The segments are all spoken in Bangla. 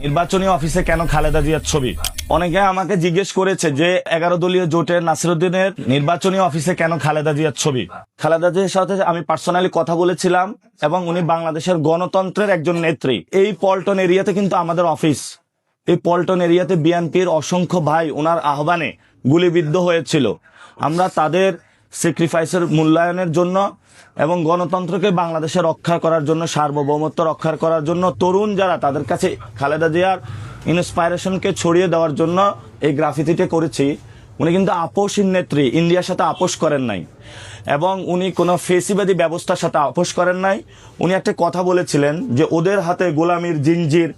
নির্বাচনী অফিসে কেন খালেদা জিয়ার ছবি? অনেকে আমাকে জিজ্ঞেস করেছে যে 11 দলীয় জোটের নাসিরউদ্দিনের নির্বাচনী অফিসে কেন খালেদা জিয়ার ছবি। খালেদা জিয়ার সাথে আমি পার্সোনালি কথা বলেছিলাম এবং উনি বাংলাদেশের গণতন্ত্রের একজন নেত্রী। এই পল্টন এরিয়াতে কিন্তু আমাদের অফিস। এই পল্টন এরিয়াতে বিএনপির অসংখ্য ভাই ওনার আহ্বানে গুলিবিদ্ধ হয়েছিল। আমরা তাদের স্যাক্রিফাইসের মূল্যায়নের জন্য এবং গণতন্ত্রকে বাংলাদেশে রক্ষা করার জন্য, সার্বভৌমত্ব রক্ষা করার জন্য তরুণ যারা, তাদের কাছে খালেদা জিয়ার ইন্সপাইরেশনকে ছড়িয়ে দেওয়ার জন্য এই গ্রাফিতিটা করেছি। উনি কিন্তু আপোষহীন নেত্রী, ইন্ডিয়ার সাথে আপোষ করেন নাই এবং উনি কোনো ফেসিবাদী ব্যবস্থার সাথে আপোষ করেন নাই। উনি একটা কথা বলেছিলেন যে ওদের হাতে গোলামির জিঞ্জির,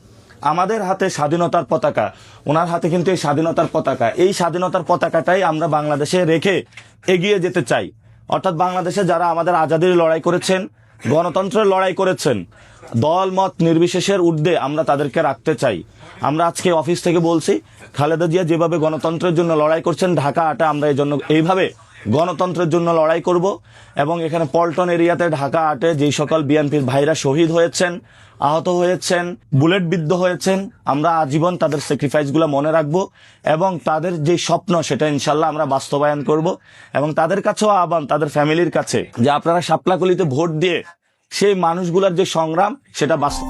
আমাদের হাতে স্বাধীনতার পতাকা। ওনার হাতে কিন্তু এই স্বাধীনতার পতাকা, এই স্বাধীনতার পতাকাটাই আমরা বাংলাদেশে রেখে এগিয়ে যেতে চাই। অর্থাৎ বাংলাদেশে যারা আমাদের আজাদির লড়াই করেছেন, গণতন্ত্রের লড়াই করেছেন, দল মত নির্বিশেষের ঊর্ধ্বে আমরা তাদেরকে রাখতে চাই। আমরা আজকে অফিস থেকে বলছি, খালেদা জিয়া যেভাবে গণতন্ত্রের জন্য লড়াই করছেন, ঢাকা আটে আমরা এই জন্য এইভাবে গণতন্ত্রের জন্য লড়াই করব। এবং এখানে পল্টন এরিয়াতে ঢাকা আটে যেই সকল বিএনপির ভাইরা শহীদ হয়েছেন, আহত হয়েছেন, বুলেট বিদ্ধ হয়েছেন, আমরা আজীবন তাদের স্যাক্রিফাইসগুলো মনে রাখবো এবং তাদের যে স্বপ্ন সেটা ইনশাল্লাহ আমরা বাস্তবায়ন করব। এবং তাদের কাছেও আহ্বান, তাদের ফ্যামিলির কাছে, যে আপনারা শাপলাকলিতে ভোট দিয়ে সেই মানুষগুলোর যে সংগ্রাম সেটা বাস্তব